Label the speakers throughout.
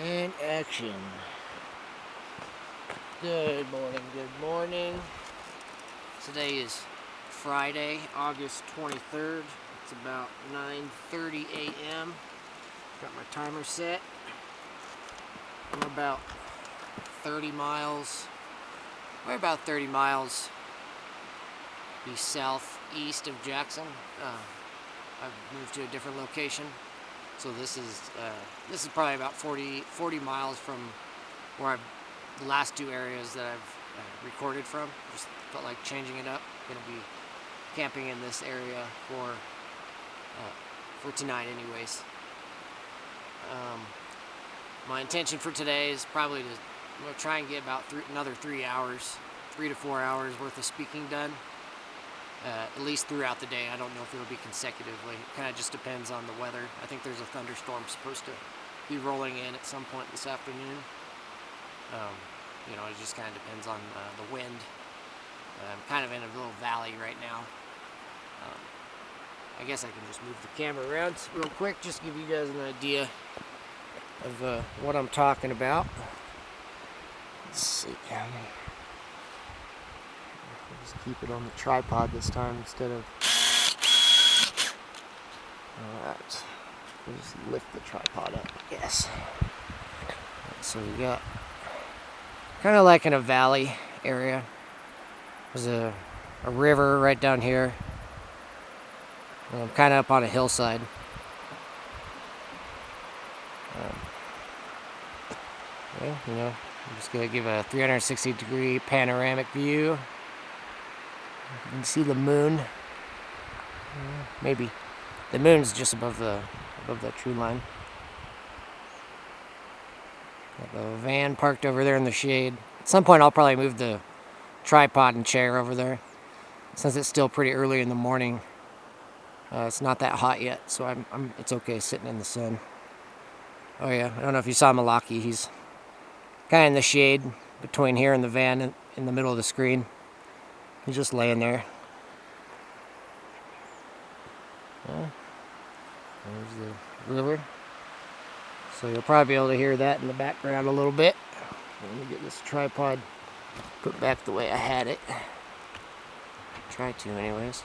Speaker 1: And action. Good morning, good morning. Today is Friday, August 23rd. It's about 9:30 a.m. Got my timer set. I'm about 30 miles, we're about 30 miles southeast of Jackson. I've moved to a different location. So this is probably about 40 miles from where the last two areas that I've recorded from. Just felt like changing it up. Gonna be camping in this area for tonight, anyways. My intention for today is probably I'm gonna try and get about another 3 to 4 hours worth of speaking done. At least throughout the day. I don't know if it'll be consecutively. It kind of just depends on the weather. I think there's a thunderstorm supposed to be rolling in at some point this afternoon. It just kind of depends on the wind. I'm kind of in a little valley right now. I guess I can just move the camera around real quick, just give you guys an idea of what I'm talking about. Let's see. Just keep it on the tripod this time instead of... Alright. We'll just lift the tripod up, I guess. So we got kind of like in a valley area. There's a river right down here. And I'm kind of up on a hillside. I'm just going to give a 360-degree panoramic view. You can see the moon. Maybe the moon's just above that tree line. Got the van parked over there in the shade. At some point, I'll probably move the tripod and chair over there. Since it's still pretty early in the morning, it's not that hot yet, so it's okay sitting in the sun. Oh yeah, I don't know if you saw Malaki. He's kind of in the shade between here and the van, in the middle of the screen. He's just laying there. There's the river. So you'll probably be able to hear that in the background a little bit. Let me get this tripod put back the way I had it. Try to, anyways.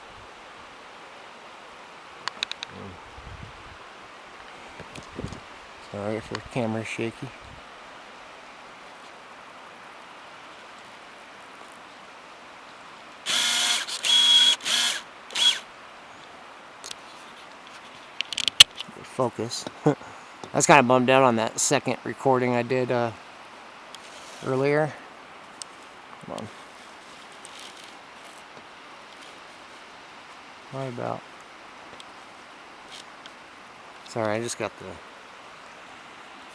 Speaker 1: Sorry if the camera's shaky. Focus. I was kind of bummed out on that second recording I did earlier. Come on. What about? Sorry, I just got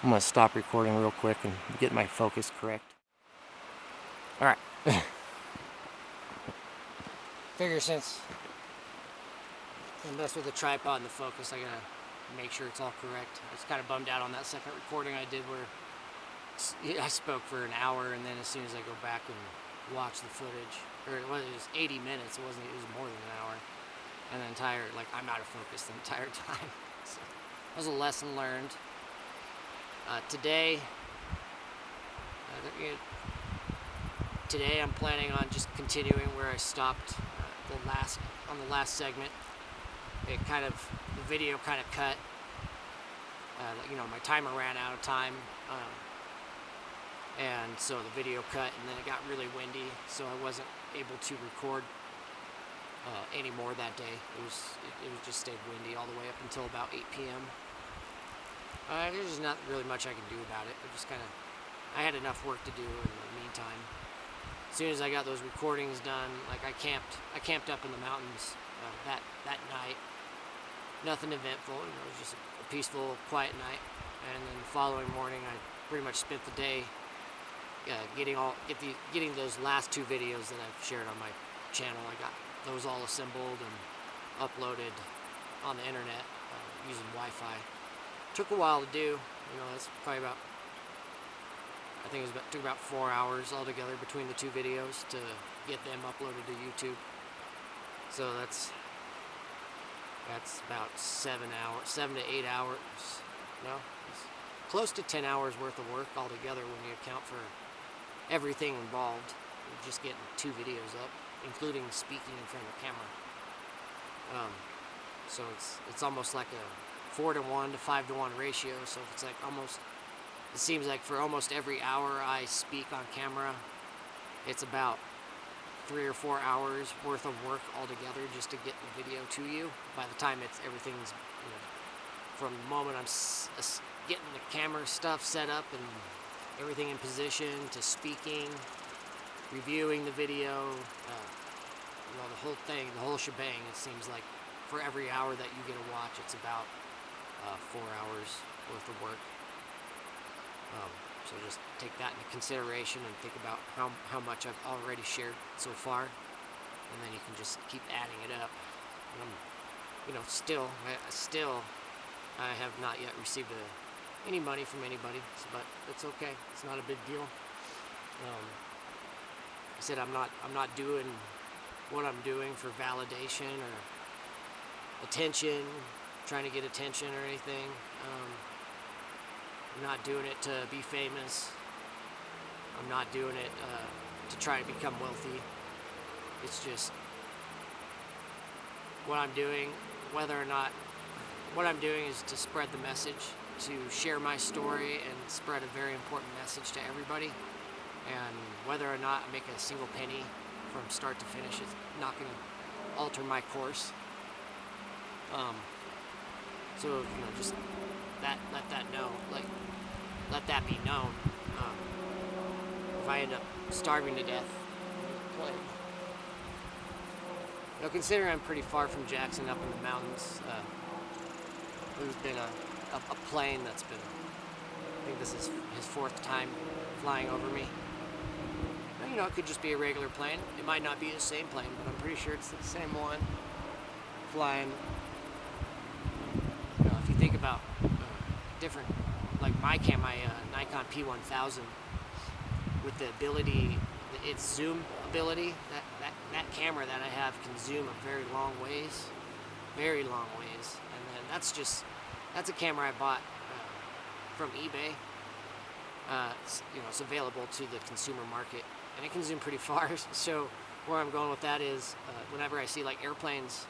Speaker 1: I'm gonna stop recording real quick and get my focus correct. Alright. Figure since I messed with the tripod and the focus, I gotta make sure it's all correct. I was kind of bummed out on that second recording I did where I spoke for an hour, and then as soon as I go back and watch the footage, or it was 80 minutes, it was more than an hour, and the entire, I'm out of focus the entire time. So that was a lesson learned. Today I'm planning on just continuing where I stopped on the last segment. The video kind of cut. My timer ran out of time, and so the video cut, and then it got really windy, so I wasn't able to record anymore that day. It just stayed windy all the way up until about 8 p.m. There's just not really much I can do about it. I had enough work to do in the meantime. As soon as I got those recordings done, I camped up in the mountains that night. Nothing eventful, it was just a peaceful, quiet night. And then the following morning, I pretty much spent the day getting those last two videos that I've shared on my channel. I got those all assembled and uploaded on the internet using Wi-Fi. Took a while to do. That's probably took about 4 hours altogether between the two videos to get them uploaded to YouTube. So that's about 7 to 8 hours. No, close to 10 hours worth of work altogether when you account for everything involved. Just getting 2 videos up, including speaking in front of the camera. So it's almost like a 4-to-1 to 5-to-1 ratio. So it's like it seems like for almost every hour I speak on camera, it's about 3 or 4 hours worth of work altogether just to get the video to you. By the time everything's, from the moment I'm getting the camera stuff set up and everything in position to speaking, reviewing the video, the whole thing, the whole shebang. It seems like for every hour that you get to watch, it's about 4 hours worth of work. So just take that into consideration and think about how much I've already shared so far, and then you can just keep adding it up. Still I have not yet received any money from anybody, but it's okay. It's not a big deal. I said I'm not doing what I'm doing for validation or attention, trying to get attention or anything. I'm not doing it to be famous. I'm not doing it to try to become wealthy. It's just what I'm doing, what I'm doing is to spread the message, to share my story and spread a very important message to everybody. And whether or not I make a single penny from start to finish, it's not going to alter my course. So just let that be known. If I end up starving to death, considering I'm pretty far from Jackson, up in the mountains, there's been a plane that's been, I think this is his 4th time flying over me. It could just be a regular plane. It might not be the same plane, but I'm pretty sure it's the same one flying. If you think about different, like my Nikon P1000, with the ability, its zoom ability, that camera that I have can zoom a very long ways. And then that's a camera I bought from eBay. It's available to the consumer market, and it can zoom pretty far. So where I'm going with that is whenever I see like airplanes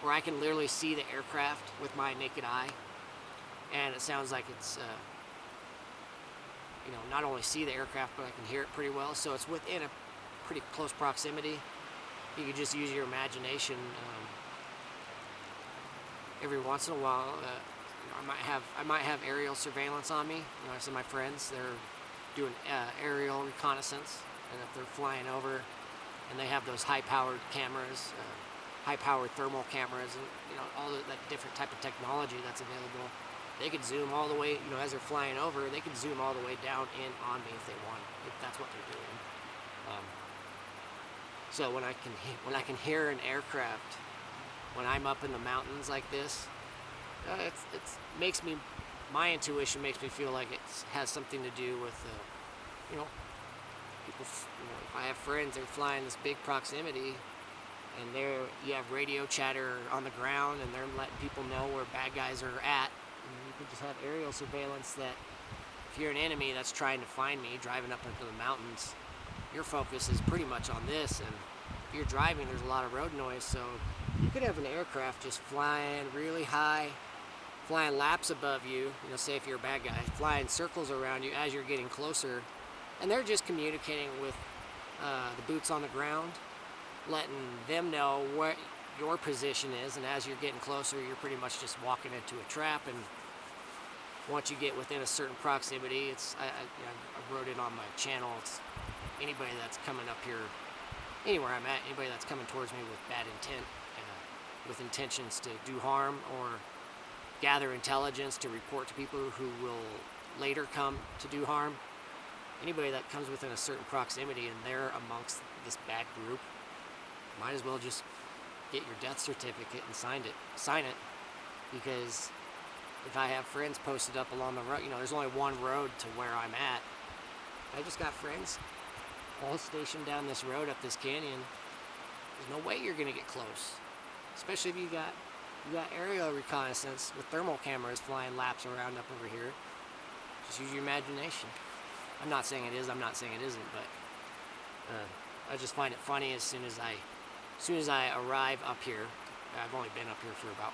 Speaker 1: where I can literally see the aircraft with my naked eye, and it sounds like it's not only see the aircraft, but I can hear it pretty well. So it's within a pretty close proximity. You can just use your imagination. Every once in a while, I might have aerial surveillance on me. I see my friends, they're doing aerial reconnaissance, and if they're flying over, and they have those high-powered cameras, high-powered thermal cameras, and all that different type of technology that's available. They could zoom all the way, as they're flying over, they could zoom all the way down in on me if they want, if that's what they're doing. So when I can hear an aircraft, when I'm up in the mountains like this, my intuition makes me feel like it has something to do with, people. If I have friends, they're flying this big proximity, and you have radio chatter on the ground, and they're letting people know where bad guys are at. And you could just have aerial surveillance that if you're an enemy that's trying to find me, driving up into the mountains, your focus is pretty much on this, and if you're driving, there's a lot of road noise, so you could have an aircraft just flying really high, flying laps above you, say if you're a bad guy, flying circles around you as you're getting closer, and they're just communicating with the boots on the ground, letting them know what your position is, and as you're getting closer, you're pretty much just walking into a trap, and once you get within a certain proximity, I wrote it on my channel, it's anybody that's coming up here, anywhere I'm at, anybody that's coming towards me with bad intent, with intentions to do harm or gather intelligence to report to people who will later come to do harm, anybody that comes within a certain proximity and they're amongst this bad group, might as well just get your death certificate and sign it, because if I have friends posted up along the road, there's only one road to where I'm at. I just got friends all stationed down this road up this canyon. There's no way you're gonna get close, especially if you got aerial reconnaissance with thermal cameras flying laps around up over here. Just use your imagination. I'm not saying it is, I'm not saying it isn't, but I just find it funny as soon as I arrive up here. I've only been up here for about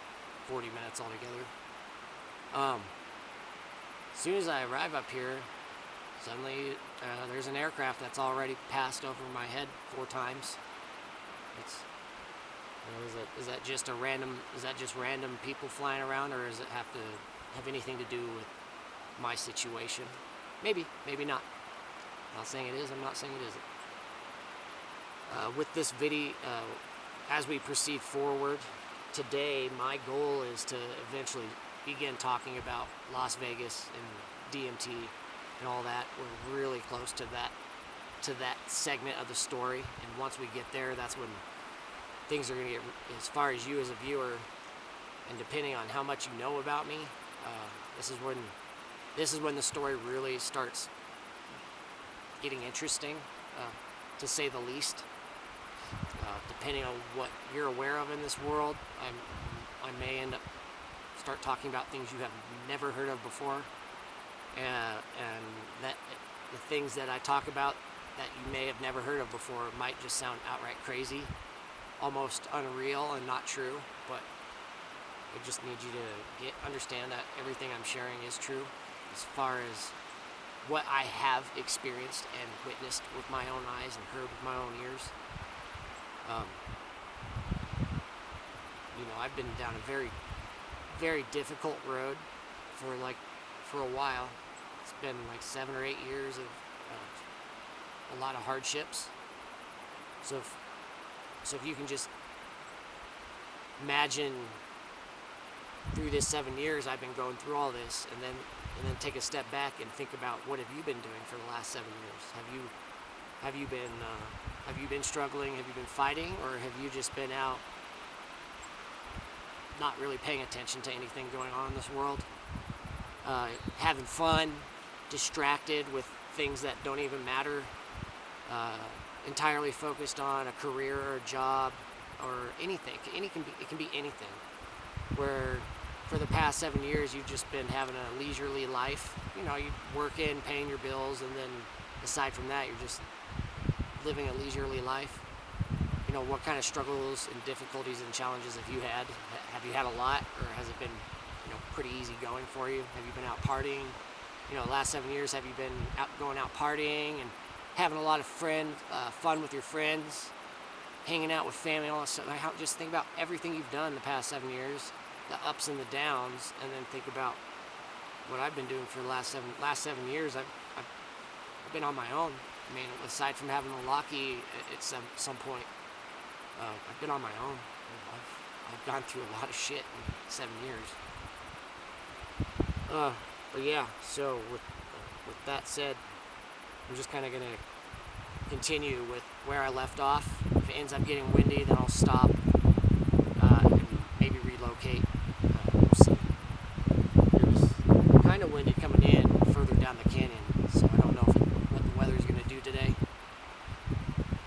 Speaker 1: 40 minutes altogether. As soon as I arrive up here, suddenly there's an aircraft that's already passed over my head 4 times. It's, is that just random people flying around, or does it have anything to do with my situation? Maybe, maybe not. I'm not saying it is, I'm not saying it isn't. With this video, as we proceed forward, today my goal is to eventually begin talking about Las Vegas and DMT and all that. We're really close to that segment of the story, and once we get there, that's when things are going to get, as far as you as a viewer, and depending on how much you know about me, this is when the story really starts getting interesting, to say the least. Depending on what you're aware of in this world, I may start talking about things you have never heard of before, and that the things that I talk about that you may have never heard of before might just sound outright crazy, almost unreal and not true, but I just need you to understand that everything I'm sharing is true as far as what I have experienced and witnessed with my own eyes and heard with my own ears. I've been down a very, very difficult road for a while. It's been like 7 or 8 years of a lot of hardships. So if you can just imagine through this 7 years I've been going through all this, and then take a step back and think about what have you been doing for the last 7 years? Have you been struggling? Have you been fighting, or have you just been out not really paying attention to anything going on in this world? Having fun, distracted with things that don't even matter, entirely focused on a career or a job or anything. It can be anything. Where for the past 7 years you've just been having a leisurely life. You working, paying your bills, and then aside from that, you're just living a leisurely life. What kind of struggles and difficulties and challenges have you had? Have you had a lot, or has it been, pretty easy going for you? Have you been out partying? The last 7 years, have you been going out partying and having a lot of fun with your friends, hanging out with family, all that stuff? Just think about everything you've done the past 7 years, the ups and the downs, and then think about what I've been doing for the last 7 years. I've been on my own. I mean, aside from having a Locky at some point, I've been on my own. I've gone through a lot of shit in 7 years. But yeah, so with that said, I'm just kind of going to continue with where I left off. If it ends up getting windy, then I'll stop and maybe relocate. We'll see. It was kind of windy coming in further down the canyon, so I don't know what the weather's going to do today.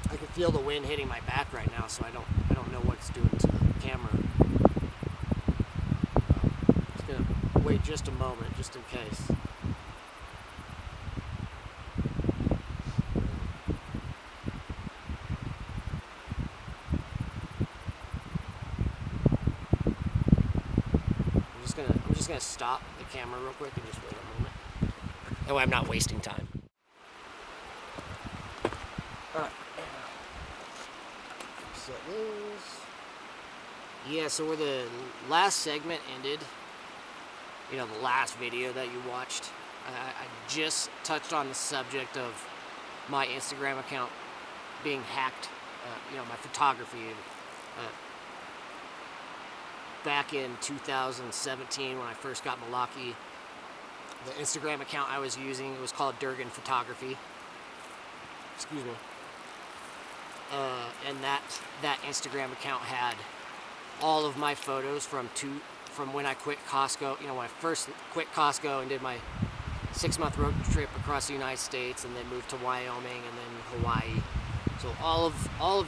Speaker 1: I can feel the wind hitting my back right now, so I don't know what it's doing to the camera. Just gonna wait just a moment, just in case. I'm just gonna stop the camera real quick and just wait a moment. That way I'm not wasting time. Alright. Set this. Yeah, so where the last segment ended, the last video that you watched, I just touched on the subject of my Instagram account being hacked, my photography. Back in 2017, when I first got Milwaukee, the Instagram account I was using, it was called Durgan Photography. Excuse me. And that Instagram account had all of my photos from when I quit Costco. When I first quit Costco and did my 6-month road trip across the United States, and then moved to Wyoming and then Hawaii. So all of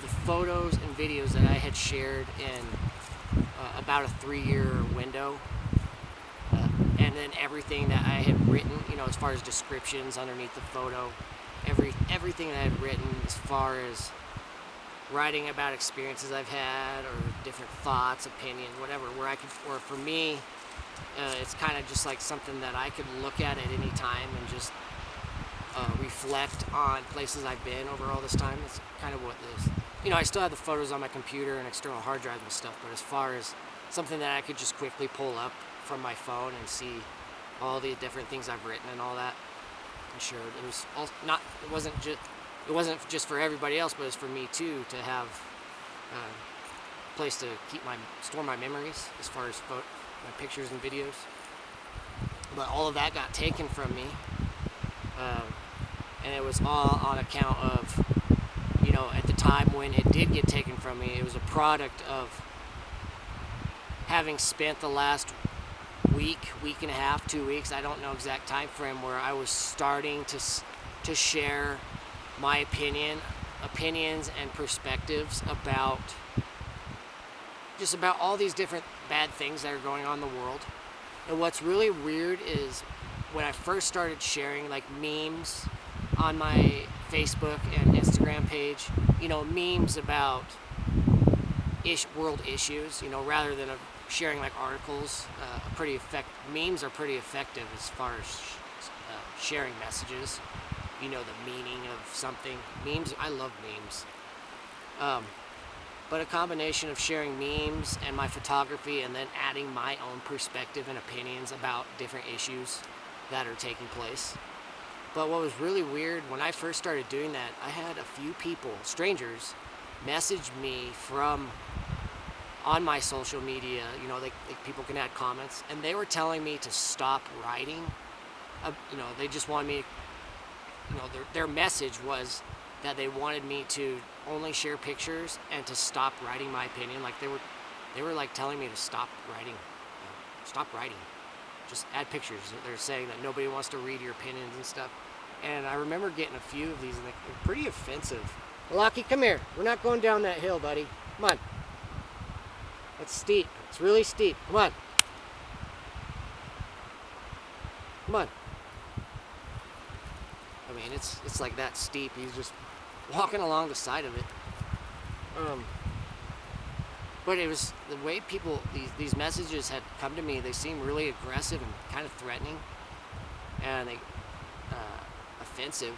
Speaker 1: the photos and videos that I had shared in about a 3-year window, and then everything that I had written, you know, as far as descriptions underneath the photo, everything that I had written as far as writing about experiences I've had or different thoughts, opinions, whatever, where for me, it's kind of just like something that I could look at any time and just reflect on places I've been over all this time. It's kind of what this, you know, I still have the photos on my computer and external hard drive and stuff, but as far as something that I could just quickly pull up from my phone and see all the different things I've written and all that, I shared. It was all not. It wasn't just for everybody else, but it was for me too, to have a place to store my memories as far as my pictures and videos. But all of that got taken from me, and it was all on account of, you know, at the time when it did get taken from me, it was a product of having spent the last week and a half, 2 weeks, I don't know exact time frame, where I was starting to share my opinions and perspectives about all these different bad things that are going on in the world. And what's really weird is when I first started sharing like memes on my Facebook and Instagram page, you know, memes about world issues, you know, rather than sharing like articles, memes are pretty effective as far as sharing messages, you know, the meaning of something. Memes, I love memes. But a combination of sharing memes and my photography and then adding my own perspective and opinions about different issues that are taking place. But what was really weird, when I first started doing that, I had a few people, strangers, message me on my social media. You know, people can add comments, and they were telling me to stop writing. You know, they just wanted me, you know, their message was that they wanted me to only share pictures and to stop writing my opinion. Like they were like telling me to stop writing, just add pictures. They're saying that nobody wants to read your opinions and stuff. And I remember getting a few of these, and they're pretty offensive. Lucky, come here. We're not going down that hill, buddy. Come on. It's steep. It's really steep. Come on. Come on. I mean, it's like that steep. He's just walking along the side of it. But it was the way these messages had come to me. They seemed really aggressive and kind of threatening, and offensive.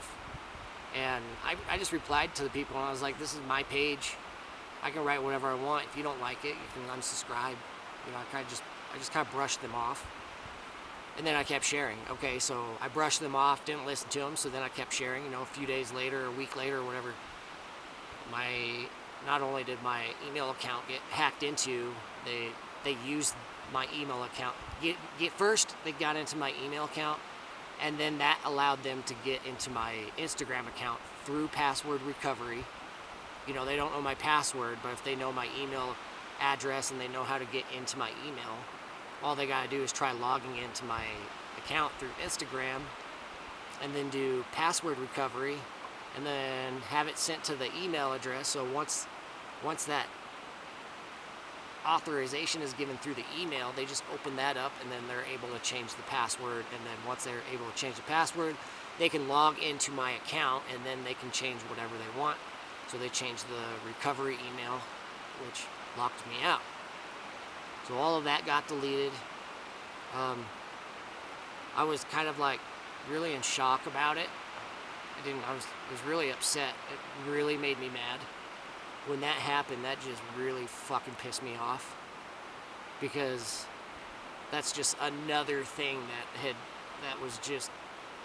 Speaker 1: And I just replied to the people, and I was like, "This is my page. I can write whatever I want. If you don't like it, you can unsubscribe." You know, I just kind of brushed them off. And then I kept sharing. Okay, so I brushed them off, didn't listen to them, so then I kept sharing. You know, a few days later, a week later, or whatever, not only did my email account get hacked into, they used my email account. First, they got into my email account, and then that allowed them to get into my Instagram account through password recovery. You know, they don't know my password, but if they know my email address and they know how to get into my email, all they gotta do is try logging into my account through Instagram and then do password recovery and then have it sent to the email address. So once that authorization is given through the email, they just open that up and then they're able to change the password. And then once they're able to change the password, they can log into my account and then they can change whatever they want. So they changed the recovery email, which locked me out. So all of that got deleted. I was kind of like really in shock about it. I was really upset. It really made me mad. When that happened, that just really fucking pissed me off. Because that's just another thing that was just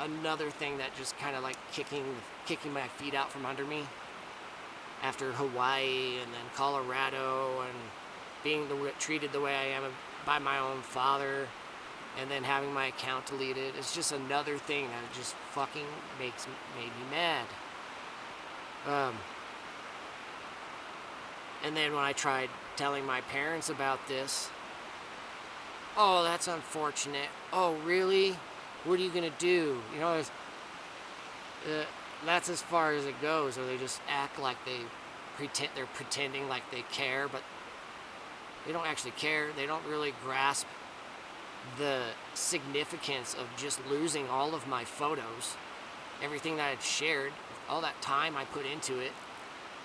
Speaker 1: another thing that just kind of like kicking my feet out from under me. After Hawaii and then Colorado and being treated the way I am by my own father, and then having my account deleted, it's just another thing that just fucking made me mad. And then when I tried telling my parents about this, "Oh, that's unfortunate. Oh, really? What are you gonna do?" You know, that's as far as it goes. Or they just act like they're pretending like they care, but they don't actually care. They don't really grasp the significance of just losing all of my photos, everything that I'd shared, all that time I put into it,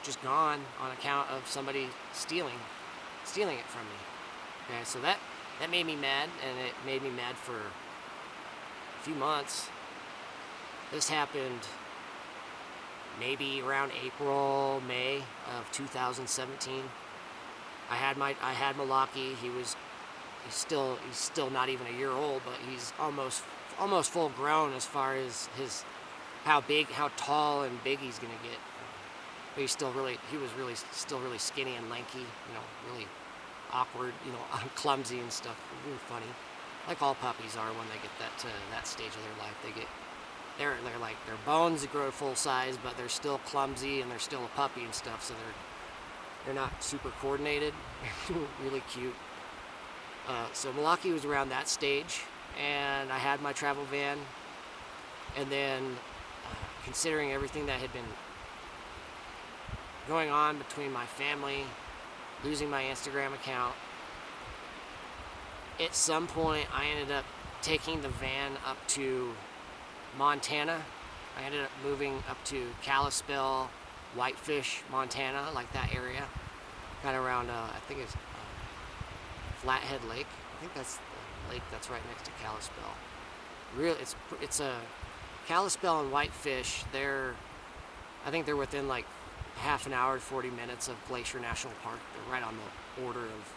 Speaker 1: just gone on account of somebody stealing it from me. Okay, so that made me mad, and it made me mad for a few months. This happened maybe around April, May of 2017. I had Malaki. He's still not even a year old, but he's almost full grown as far as how tall and big he's gonna get. But he was still really skinny and lanky, really awkward, clumsy and stuff. Really funny, like all puppies are when they get to that stage of their life. They're like, their bones grow full size, but they're still clumsy and they're still a puppy and stuff. So they're not super coordinated. Really cute. So Malaki was around that stage, and I had my travel van. And then, considering everything that had been going on between my family, losing my Instagram account, at some point I ended up taking the van up to Montana. I ended up moving up to Kalispell, Whitefish, Montana, like that area, kind of around, I think it's Flathead Lake. I think that's the lake that's right next to Kalispell. Really, it's a Kalispell and Whitefish. I think they're within like half an hour to 40 minutes of Glacier National Park. They're right on the border of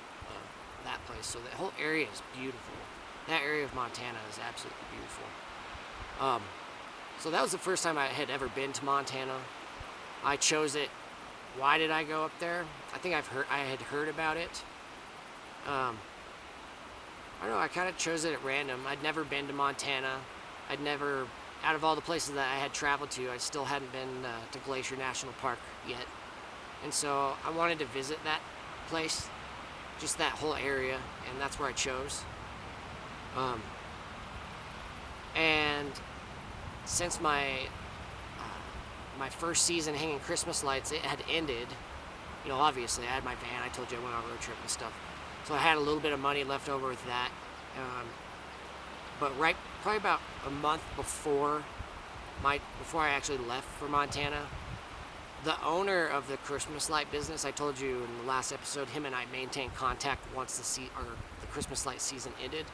Speaker 1: that place. So the whole area is beautiful. That area of Montana is absolutely beautiful. So that was the first time I had ever been to Montana. I chose it. Why did I go up there? I think I had heard about it. I don't know, I kind of chose it at random. I'd never been to Montana. Out of all the places that I had traveled to, I still hadn't been to Glacier National Park yet. And so I wanted to visit that place, just that whole area, and that's where I chose. And since my first season hanging Christmas lights, it had ended. Obviously I had my van. I told you I went on a road trip and stuff. So I had a little bit of money left over with that. But probably about a month before I actually left for Montana, the owner of the Christmas light business, I told you in the last episode, him and I maintained contact once the Christmas light season ended.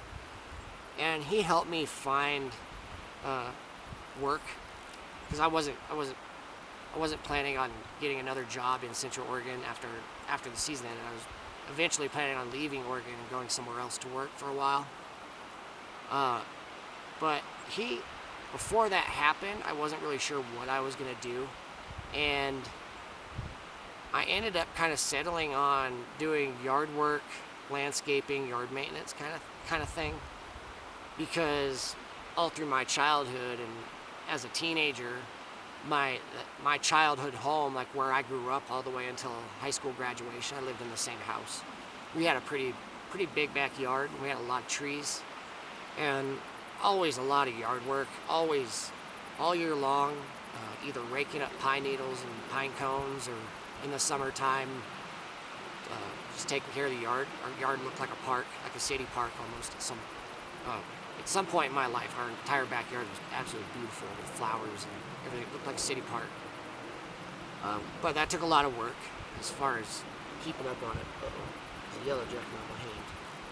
Speaker 1: And he helped me find work, because I wasn't planning on getting another job in Central Oregon after the season ended. I was eventually planning on leaving Oregon and going somewhere else to work for a while. But before that happened, I wasn't really sure what I was going to do. And I ended up kind of settling on doing yard work, landscaping, yard maintenance kind of thing. Because all through my childhood and as a teenager, my childhood home, like where I grew up all the way until high school graduation, I lived in the same house. We had a pretty big backyard. We had a lot of trees, and always a lot of yard work, always all year long, either raking up pine needles and pine cones, or in the summertime, just taking care of the yard. Our yard looked like a park, like a city park almost. At some point in my life, our entire backyard was absolutely beautiful with flowers and everything. It looked like a city park. But that took a lot of work as far as keeping up on it. There's a yellow jacket on my hand.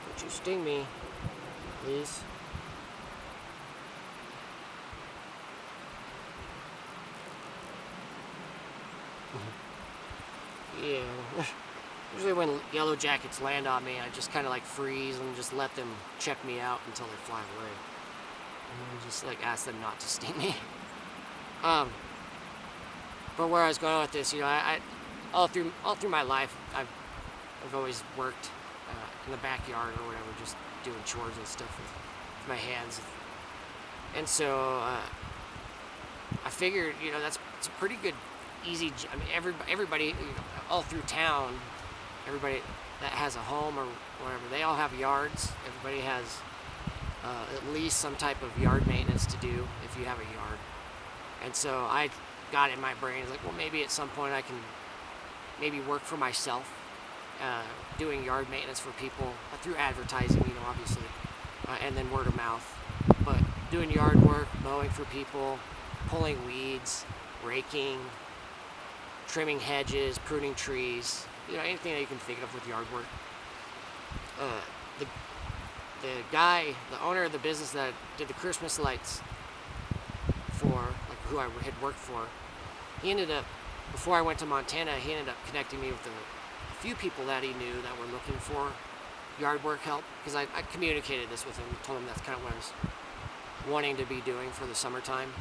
Speaker 1: Don't you sting me, please. Yeah. Usually when yellow jackets land on me, I just kind of like freeze and just let them check me out until they fly away. And just like ask them not to sting me. But where I was going with this, I all through my life, I've always worked in the backyard or whatever, just doing chores and stuff with my hands. And so I figured, it's a pretty good, easy. I mean, everybody, all through town. Everybody that has a home or whatever, they all have yards. Everybody has at least some type of yard maintenance to do if you have a yard. And so I got in my brain, like, well, maybe at some point I can maybe work for myself, doing yard maintenance for people through advertising, obviously. and then word of mouth. But doing yard work, mowing for people, pulling weeds, raking, trimming hedges, pruning trees, anything that you can think of with yard work. The the owner of the business that did the Christmas lights for, like, who I had worked for, he ended up, before I went to Montana, he ended up connecting me with a few people that he knew that were looking for yard work help, because I communicated this with him, told him that's kind of what I was wanting to be doing for the summertime.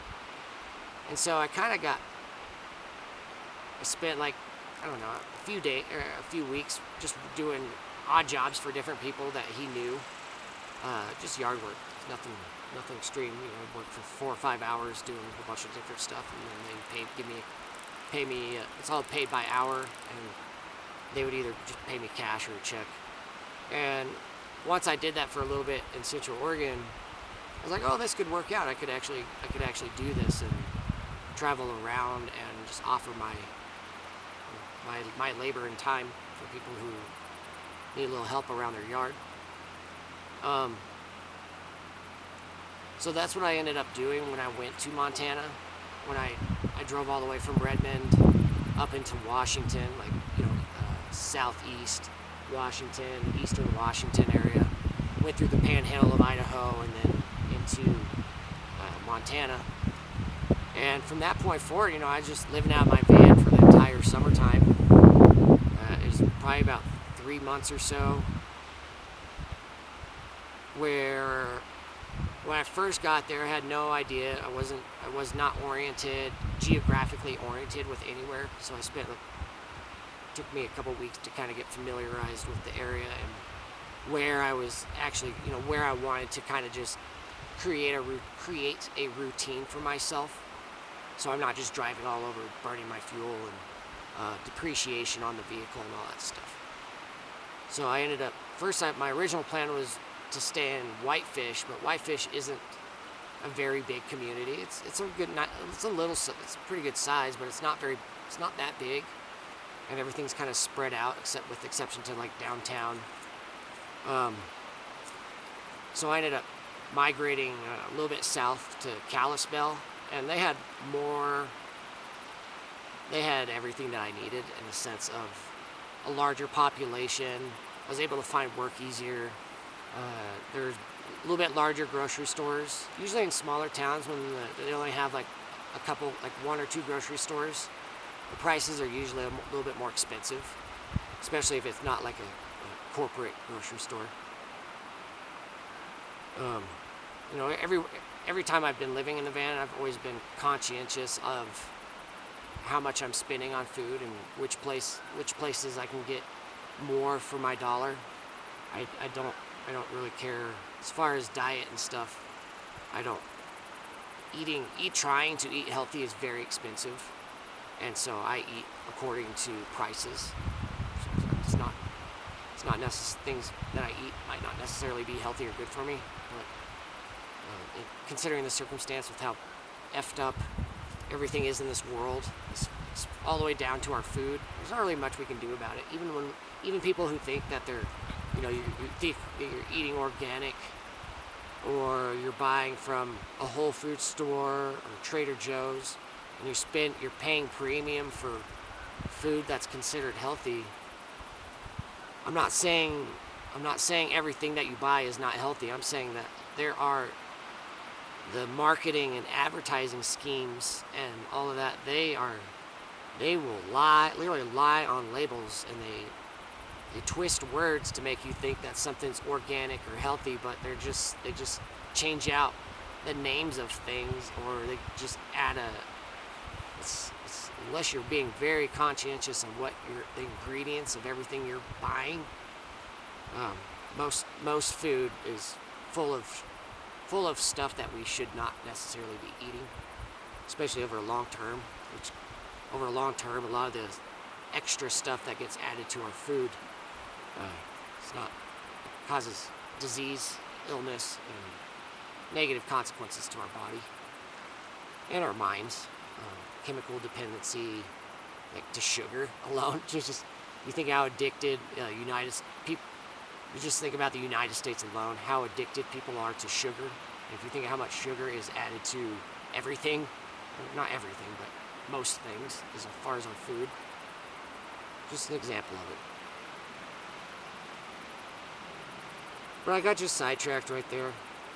Speaker 1: And so I spent, like, I don't know, a few weeks just doing odd jobs for different people that he knew, just yard work, nothing extreme. I'd work for 4 or 5 hours doing a whole bunch of different stuff, and then they'd pay me. It's all paid by hour, and they would either just pay me cash or a check. And once I did that for a little bit in Central Oregon, I was like, oh, this could work out. I could actually do this and travel around and just offer my labor and time for people who need a little help around their yard. So that's what I ended up doing when I went to Montana. When I drove all the way from Redmond up into Washington, like, southeast Washington, eastern Washington area. Went through the panhandle of Idaho and then into Montana. And from that point forward, I was just living out of my van for the entire summertime. It was probably about 3 months or so, where when I first got there, I had no idea. I was not geographically oriented with anywhere. So it took me a couple weeks to kind of get familiarized with the area and where I was actually, where I wanted to kind of just create a routine for myself. So I'm not just driving all over, burning my fuel and depreciation on the vehicle and all that stuff. So I ended up, my original plan was to stay in Whitefish, but Whitefish isn't a very big community. It's a pretty good size, but it's not that big, and everything's kind of spread out, with exception to, like, downtown. So I ended up migrating a little bit south to Kalispell, and they had everything that I needed in the sense of a larger population. I was able to find work easier. There's a little bit larger grocery stores. Usually in smaller towns, when they only have like a couple, like 1 or 2 grocery stores, the prices are usually a little bit more expensive, especially if it's not like a corporate grocery store. Every time I've been living in the van, I've always been conscientious of how much I'm spending on food and which places I can get more for my dollar. I don't really care as far as diet and stuff. Trying to eat healthy is very expensive, and so I eat according to prices. So things that I eat might not necessarily be healthy or good for me, but considering the circumstance with how effed up everything is in this world, it's all the way down to our food, there's not really much we can do about it. Even people who think that they're, you think that you're eating organic, or you're buying from a Whole Foods store or Trader Joe's, and you're paying premium for food that's considered healthy. I'm not saying everything that you buy is not healthy. I'm saying that there are the marketing and advertising schemes and all of that. They will literally lie on labels, and they twist words to make you think that something's organic or healthy, but they just change out the names of things, or they just add unless you're being very conscientious on what the ingredients of everything you're buying. Most food is full of stuff that we should not necessarily be eating, especially over a long term. Over a long term, a lot of the extra stuff that gets added to our food, causes disease, illness, and negative consequences to our body and our minds. Chemical dependency, like to sugar alone. You think how addicted You just think about the United States alone, how addicted people are to sugar. And if you think of how much sugar is added to everything, not everything, but most things, as far as our food, just an example of it. But I got just sidetracked right there.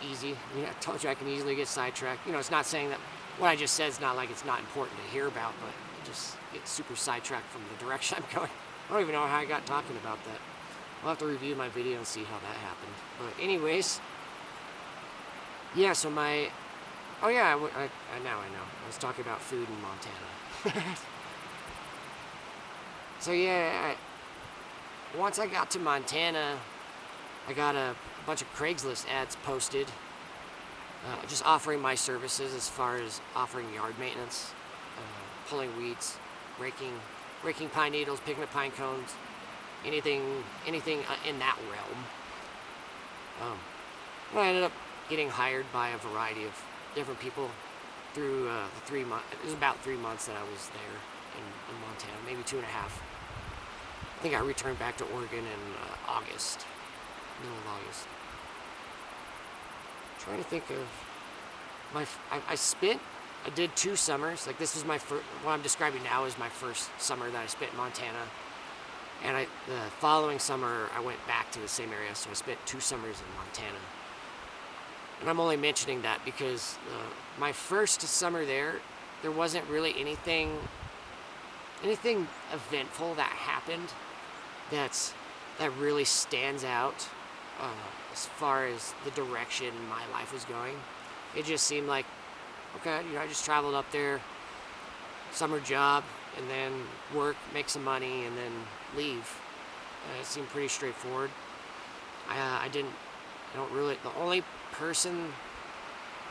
Speaker 1: Easy. I told you I can easily get sidetracked. It's not saying that what I just said is not like it's not important to hear about, but I just get super sidetracked from the direction I'm going. I don't even know how I got talking about that. I'll have to review my video and see how that happened. But anyways, yeah, so oh yeah, now I know. I was talking about food in Montana. So yeah, once I got to Montana, I got a bunch of Craigslist ads posted, just offering my services as far as offering yard maintenance, pulling weeds, raking pine needles, picking up pine cones, anything in that realm. I ended up getting hired by a variety of different people through the 3 months. It was about 3 months that I was there in Montana, maybe 2.5. I think I returned back to Oregon in August, middle of August. I'm trying to think of I did 2 summers. Like, this was my first, what I'm describing now is my first summer that I spent in Montana. And the following summer, I went back to the same area, so I spent 2 summers in Montana. And I'm only mentioning that because my first summer there wasn't really anything eventful that happened that really stands out as far as the direction my life was going. It just seemed like, okay, I just traveled up there, summer job, and then work, make some money, and then leave. It seemed pretty straightforward. The only person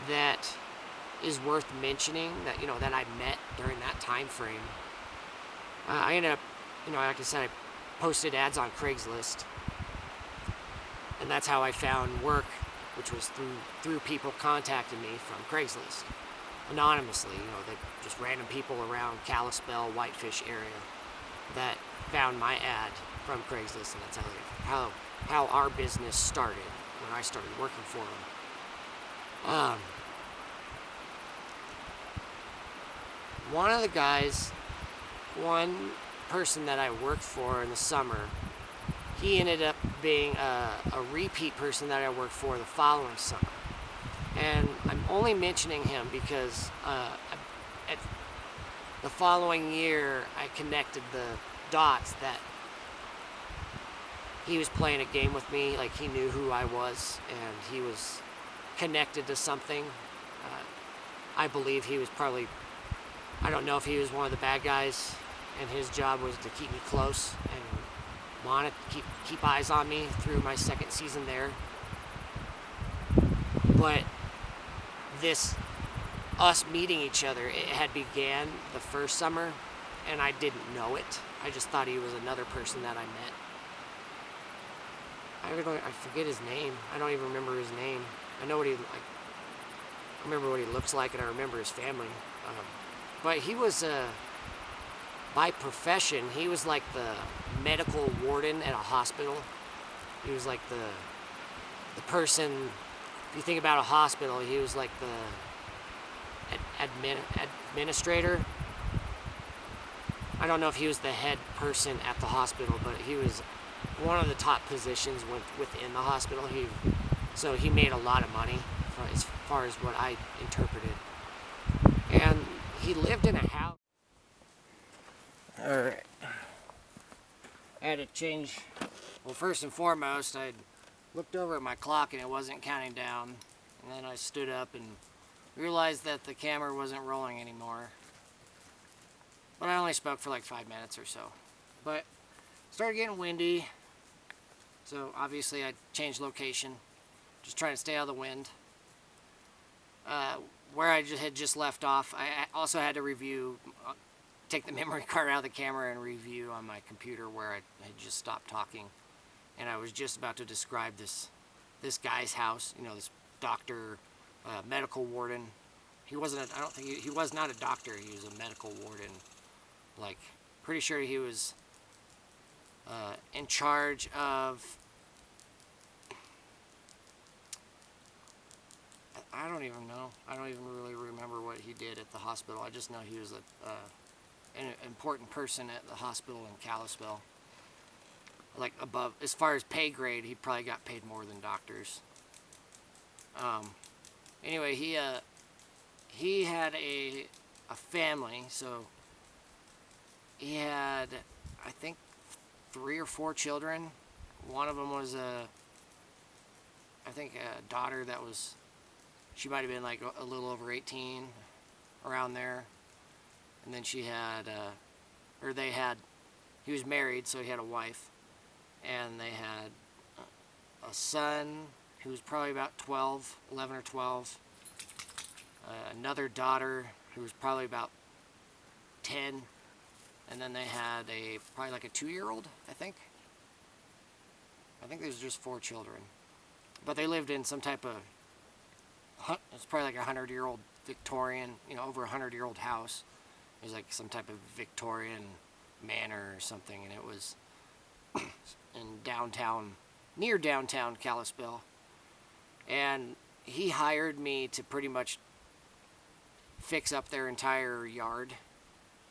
Speaker 1: that is worth mentioning that I met during that time frame, I ended up, like I said, I posted ads on Craigslist, and that's how I found work, which was through people contacting me from Craigslist anonymously. They just random people around Kalispell, Whitefish area that found my ad from Craigslist, and that's how our business started when I started working for them. One person that I worked for in the summer, he ended up being a repeat person that I worked for the following summer. And I'm only mentioning him because at the following year, I connected the dots that he was playing a game with me, like he knew who I was, and he was connected to something. I believe he was probably, I don't know if he was one of the bad guys, and his job was to keep me close and wanted to keep eyes on me through my second season there. But us meeting each other, it had began the first summer, and I didn't know it. I just thought he was another person that I met. I forget his name. I don't even remember his name. I know I remember what he looks like, and I remember his family. But he was, by profession, he was like the medical warden at a hospital. He was like the person, if you think about a hospital, he was like the administrator. I don't know if he was the head person at the hospital, but he was one of the top positions within the hospital. So he made a lot of money as far as what I interpreted. And he lived in a house. Alright. I had to change. Well, first and foremost, I looked over at my clock and it wasn't counting down. And then I stood up and realized that the camera wasn't rolling anymore. But I only spoke for like 5 minutes or so. But it started getting windy. So obviously I changed location. Just trying to stay out of the wind. Where I had just left off, I also had to take the memory card out of the camera and review on my computer where I had just stopped talking. And I was just about to describe this guy's house, this doctor, medical warden. He wasn't, I don't think, he was not a doctor, he was a medical warden. Like, pretty sure he was in charge of I don't even know. I don't even really remember what he did at the hospital. I just know he was an important person at the hospital in Kalispell. Like above, as far as pay grade, he probably got paid more than doctors. Anyway, he had a family, so he had, I think, 3 or 4 children. One of them was I think a daughter that was, she might have been like a little over 18, around there. And then she had, or they had, he was married, so he had a wife. And they had a son who was probably about 11 or 12. Another daughter who was probably about 10. And then they had probably like a 2-year-old, I think. I think there's just 4 children. But they lived in some type of, it's probably like a 100-year-old Victorian, over a 100-year-old house. It was like some type of Victorian manor or something, and it was in downtown, near downtown Kalispell. And he hired me to pretty much fix up their entire yard.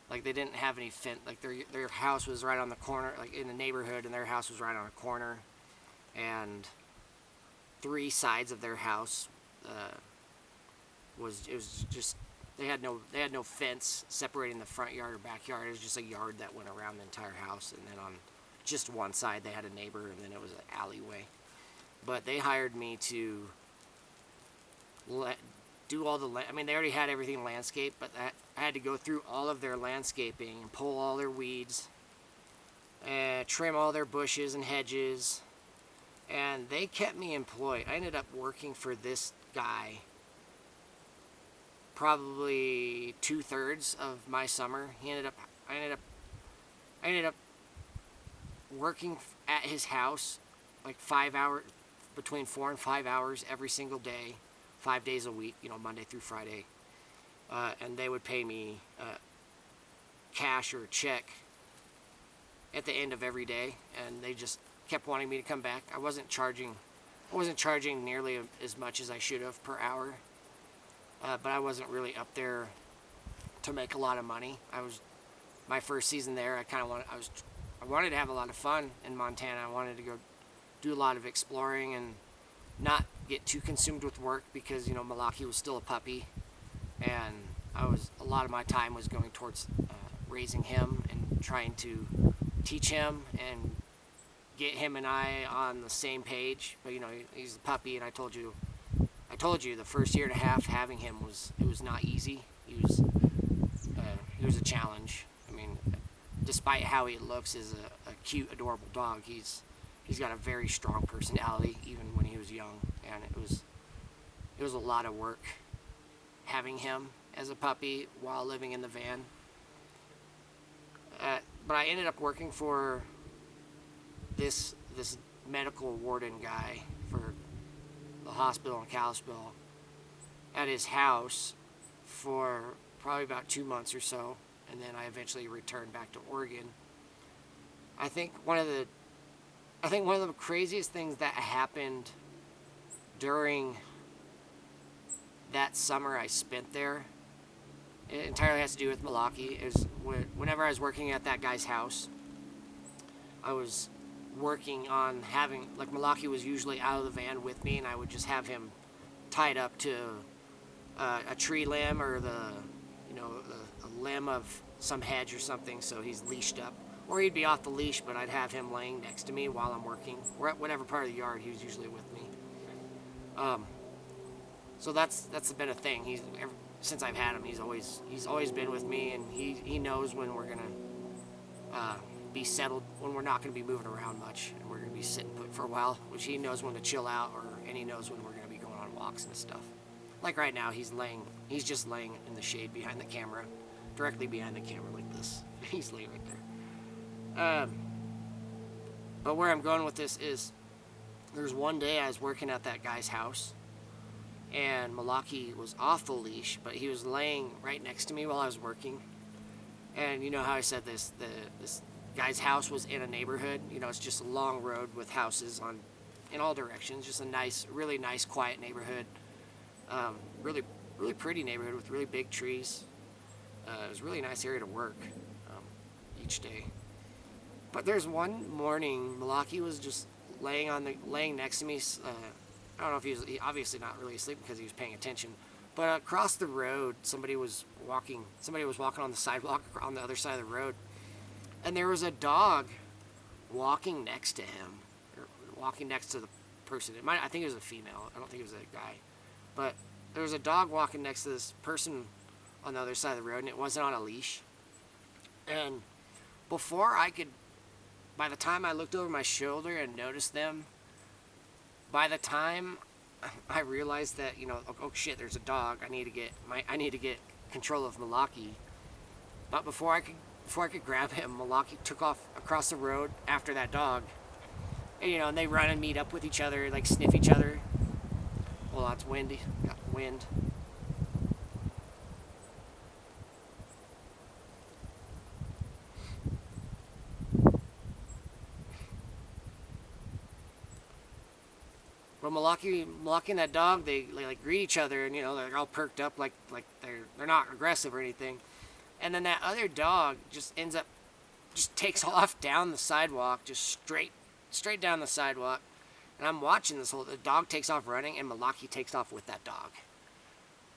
Speaker 1: Like, they didn't have any fence. Like, their house was right on the corner, like in the neighborhood, and their house was right on a corner. And 3 sides of their house was just, they had no fence separating the front yard or backyard. It was just a yard that went around the entire house, and then on just one side they had a neighbor, and then it was an alleyway. But they hired me to do all the they already had everything landscaped, but I had to go through all of their landscaping and pull all their weeds, trim all their bushes and hedges. And they kept me employed. I ended up working for this guy probably 2/3 of my summer. I ended up working at his house like 5 hours, between 4 and 5 hours every single day, 5 days a week, Monday through Friday. And they would pay me cash or check at the end of every day, and they just kept wanting me to come back. I wasn't charging nearly as much as I should have per hour, but I wasn't really up there to make a lot of money. My first season there, I wanted to have a lot of fun in Montana. I wanted to go do a lot of exploring and not get too consumed with work, because Malaki was still a puppy, and a lot of my time was going towards raising him and trying to teach him and get him and I on the same page. But he's a puppy, and I told you the first year and a half having him was not easy. He was a challenge. Despite how he looks as a cute, adorable dog, he's got a very strong personality, even when he was young, and it was a lot of work having him as a puppy while living in the van. But I ended up working for this medical warden guy for the hospital in Kalispell at his house for probably about 2 months or so, and then I eventually returned back to Oregon. I think one of the craziest things that happened during that summer I spent there, it entirely has to do with Malaki. Whenever I was working at that guy's house, I was working on having, like, Malaki was usually out of the van with me, and I would just have him tied up to a tree limb or a limb of some hedge or something, so he's leashed up. Or he'd be off the leash, but I'd have him laying next to me while I'm working. Or at whatever part of the yard, he was usually with me. So that's been a thing. Since I've had him, he's always been with me, and he knows when we're gonna be settled, when we're not gonna be moving around much, and we're gonna be sitting put for a while. Which he knows when to chill out, and he knows when we're gonna be going on walks and stuff. Like right now, he's just laying in the shade behind the camera, directly behind the camera like this. He's laying right there. But where I'm going with this is, there's one day I was working at that guy's house, and Malaki was off the leash, but he was laying right next to me while I was working. And you know how I said this guy's house was in a neighborhood. It's just a long road with houses in all directions. Just a nice, really nice, quiet neighborhood. Really, really pretty neighborhood with really big trees. It was a really nice area to work um, each day. But there's one morning, Malaki was just laying next to me. I don't know if he obviously not really asleep because he was paying attention. But across the road, somebody was walking. Somebody was walking on the sidewalk on the other side of the road, and there was a dog walking next to him, or walking next to the person. I think it was a female. I don't think it was a guy, but there was a dog walking next to this person on the other side of the road, and it wasn't on a leash. And before I could, by the time I looked over my shoulder and noticed them, by the time I realized that, oh shit, there's a dog. I need to get control of Malaki. But before I could grab him, Malaki took off across the road after that dog. And, and they run and meet up with each other, like sniff each other. Well, it's windy. Got wind. But Malaki and that dog, they like greet each other, and they're all perked up, like they're not aggressive or anything. And then that other dog just takes off down the sidewalk, just straight down the sidewalk. And I'm watching the dog takes off running, and Malaki takes off with that dog.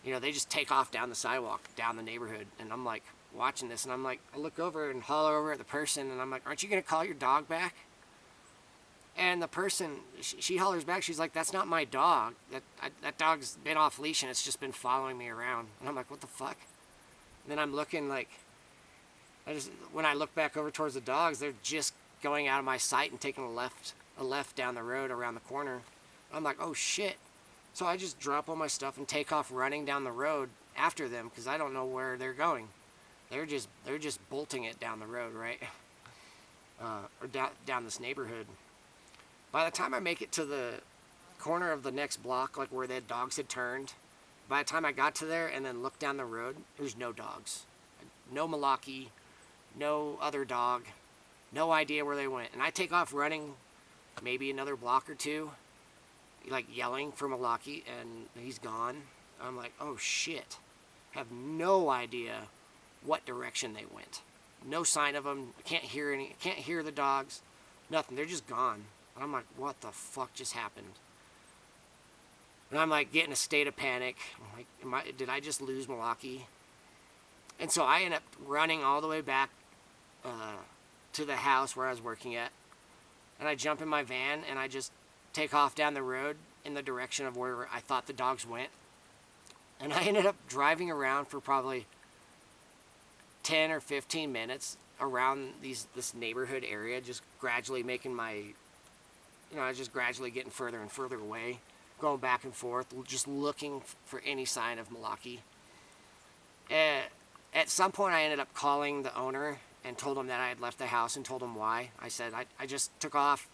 Speaker 1: They just take off down the sidewalk, down the neighborhood, and I'm like watching this, and I'm like, I look over and holler over at the person, and I'm like, aren't you gonna call your dog back? And the person, she hollers back. She's like, "That's not my dog. That dog's been off leash and it's just been following me around." And I'm like, "What the fuck?" And then I'm looking like, when I look back over towards the dogs, they're just going out of my sight and taking a left down the road around the corner. I'm like, "Oh shit!" So I just drop all my stuff and take off running down the road after them because I don't know where they're going. They're just bolting it down the road, right? Or down this neighborhood. By the time I make it to the corner of the next block, like where the dogs had turned, by the time I got to there and then looked down the road, there's no dogs. No Malaki, no other dog, no idea where they went. And I take off running maybe another block or two, like yelling for Malaki, and he's gone. I'm like, oh shit. Have no idea what direction they went. No sign of them. I can't hear the dogs. Nothing. They're just gone. And I'm like, what the fuck just happened? And I'm like getting a state of panic. I'm like, did I just lose Malaki? And so I end up running all the way back to the house where I was working at. And I jump in my van and I just take off down the road in the direction of where I thought the dogs went. And I ended up driving around for probably 10 or 15 minutes around this neighborhood area, just gradually making my... I was just gradually getting further and further away, going back and forth, just looking for any sign of Malaki. At some point, I ended up calling the owner and told him that I had left the house and told him why. I said, I just took off,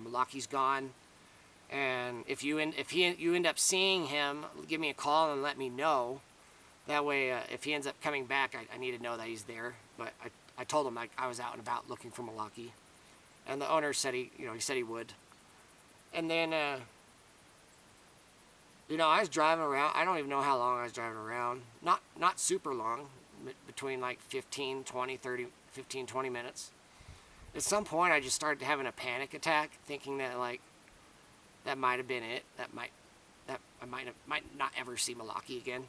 Speaker 1: Malaki's gone, and if you end up seeing him, give me a call and let me know. That way, if he ends up coming back, I need to know that he's there. But I told him I was out and about looking for Malaki. And the owner said he said he would. And then, I was driving around. I don't even know how long I was driving around. Not super long, between like 15, 20 minutes. At some point, I just started having a panic attack, thinking that that might have been it. That I might not ever see Malaki again.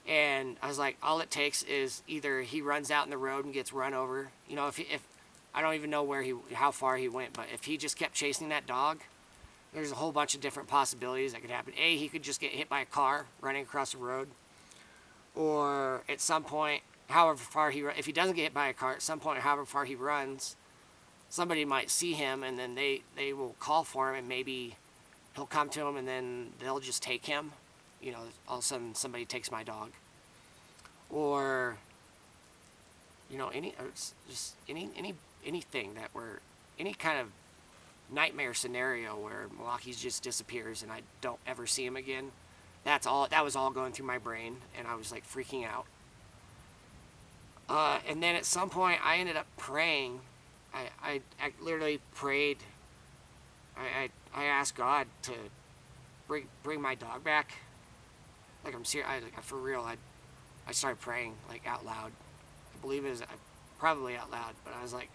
Speaker 1: And I was like, all it takes is either he runs out in the road and gets run over. If I don't even know how far he went, but if he just kept chasing that dog, there's a whole bunch of different possibilities that could happen. A, he could just get hit by a car running across the road, or at some point, if he doesn't get hit by a car, at some point, however far he runs, somebody might see him, and then they will call for him, and maybe he'll come to him, and then they'll just take him. All of a sudden somebody takes my dog, or anything any kind of nightmare scenario where Malaki just disappears and I don't ever see him again. That was all going through my brain, and I was like freaking out. And then at some point I ended up praying. I literally prayed. I asked God bring my dog back. Like, I'm serious. For real. I started praying, like, out loud. I believe it was probably out loud, but I was like,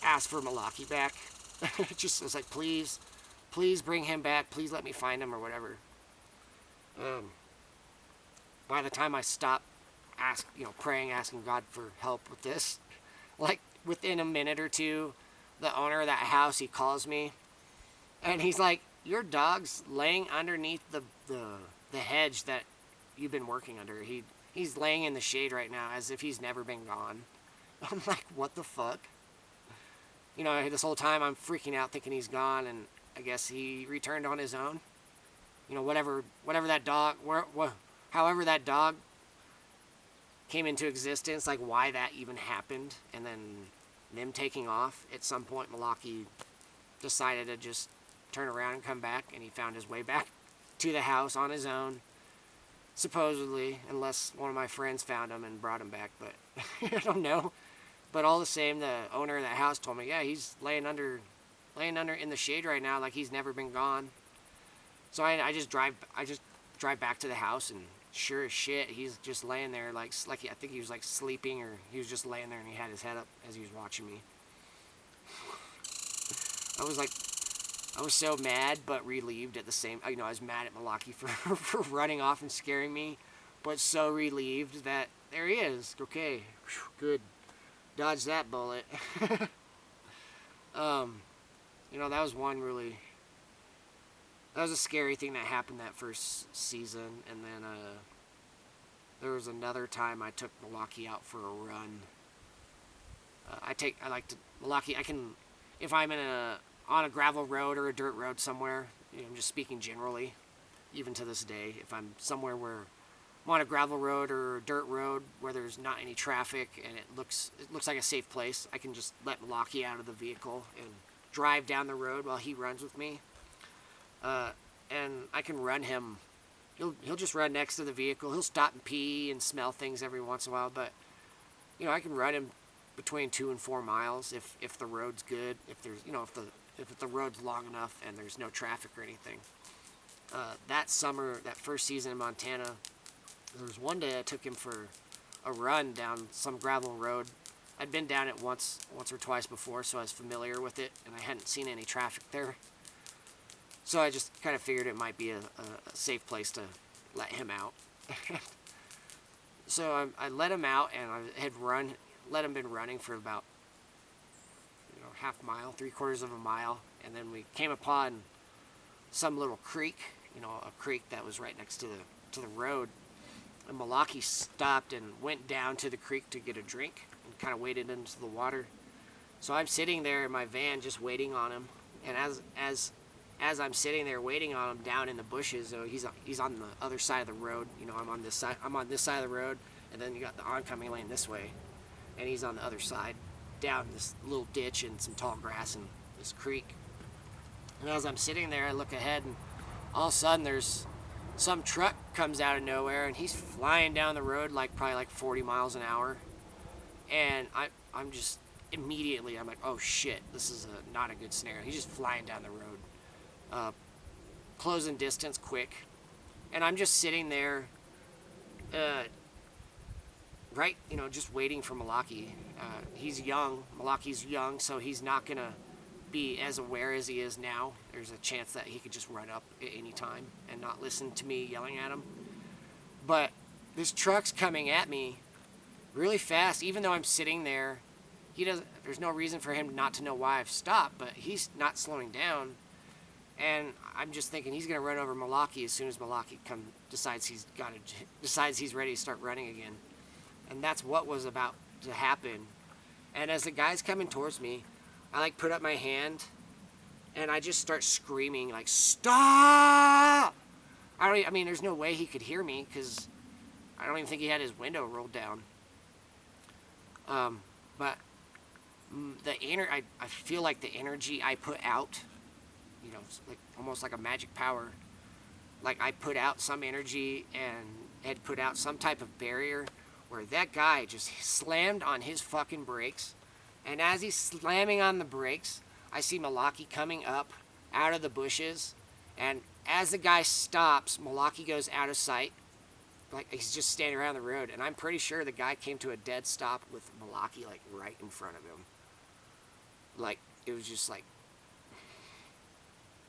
Speaker 1: ask for Malaki back. I was like, please bring him back. Please let me find him or whatever. By the time I stopped praying, asking God for help with this, like within a minute or two, the owner of that house, he calls me, and he's like, your dog's laying underneath the hedge that you've been working under. He's laying in the shade right now as if he's never been gone. I'm like, what the fuck? This whole time I'm freaking out thinking he's gone, and I guess he returned on his own. Whatever that dog, however that dog came into existence, like why that even happened, and then them taking off. At some point, Malaki decided to just turn around and come back, and he found his way back to the house on his own, supposedly, unless one of my friends found him and brought him back, but I don't know. But all the same, the owner of that house told me, yeah, he's laying under in the shade right now, like he's never been gone. So I just drive back to the house, and sure as shit, he's just laying there, like I think he was like sleeping, or he was just laying there, and he had his head up as he was watching me. I was so mad but relieved at the same. I was mad at Malaki for running off and scaring me, but so relieved that there he is. Okay, good, dodged that bullet. That was one really. That was a scary thing that happened that first season, and then there was another time I took Malaki out for a run. Malaki. I can, if I'm on a gravel road or a dirt road somewhere. I'm just speaking generally, even to this day. If I'm somewhere where I'm on a gravel road or a dirt road where there's not any traffic and it looks like a safe place, I can just let Malaki out of the vehicle and drive down the road while he runs with me. And I can run him. He'll just run next to the vehicle. He'll stop and pee and smell things every once in a while, but I can run him between 2 and 4 miles if the road's good, if there's if the road's long enough and there's no traffic or anything. That summer, that first season in Montana, there was one day I took him for a run down some gravel road. I'd been down it once or twice before, so I was familiar with it, and I hadn't seen any traffic there. So I just kind of figured it might be a safe place to let him out. So I let him out, and I had let him been running for about half mile, 3/4 of a mile, and then we came upon some little creek, a creek that was right next to the road. And Malaki stopped and went down to the creek to get a drink and kind of waded into the water. So I'm sitting there in my van just waiting on him, and as I'm sitting there waiting on him down in the bushes, so he's on the other side of the road. I'm on this side of the road, and then you got the oncoming lane this way, and he's on the other side, down this little ditch and some tall grass and this creek. And as I'm sitting there, I look ahead, and all of a sudden there's some truck comes out of nowhere, and he's flying down the road probably like 40 miles an hour. And I'm just immediately, I'm like, oh shit, this is not a good scenario. He's just flying down the road, closing distance quick, and I'm just sitting there, right, just waiting for Malaki. He's young. Malaki's young, so he's not gonna be as aware as he is now. There's a chance that he could just run up at any time and not listen to me yelling at him. But this truck's coming at me really fast, even though I'm sitting there. There's no reason for him not to know why I've stopped, but he's not slowing down. And I'm just thinking he's gonna run over Malaki as soon as Malaki decides he's ready to start running again. And that's what was about to happen. And as the guy's coming towards me, I put up my hand, and I just start screaming stop! There's no way he could hear me, because I don't even think he had his window rolled down. But I feel like the energy I put out, almost like a magic power. I put out some energy and had put out some type of barrier where that guy just slammed on his fucking brakes. And as he's slamming on the brakes, I see Malaki coming up out of the bushes, and as the guy stops, Malaki goes out of sight. Like, he's just standing around the road, and I'm pretty sure the guy came to a dead stop with Malaki, like, right in front of him. Like, it was just like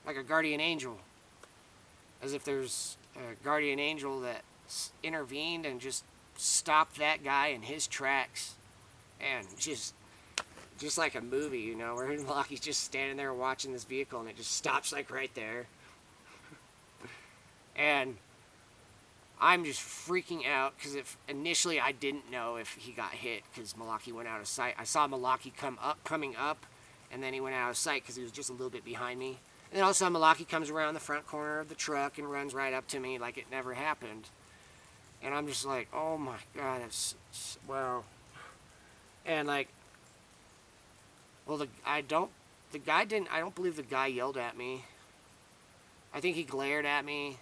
Speaker 1: a guardian angel. As if there's a guardian angel that intervened and just stopped that guy in his tracks. And just like a movie, you know, where Malaki's just standing there watching this vehicle, and it just stops, like, right there. And I'm just freaking out because initially I didn't know if he got hit because Malaki went out of sight. I saw Malaki coming up, and then he went out of sight because he was just a little bit behind me. And then all of a sudden Malaki comes around the front corner of the truck and runs right up to me like it never happened. And I'm just like, oh my God, wow. And like, well, I don't believe the guy yelled at me. I think he glared at me.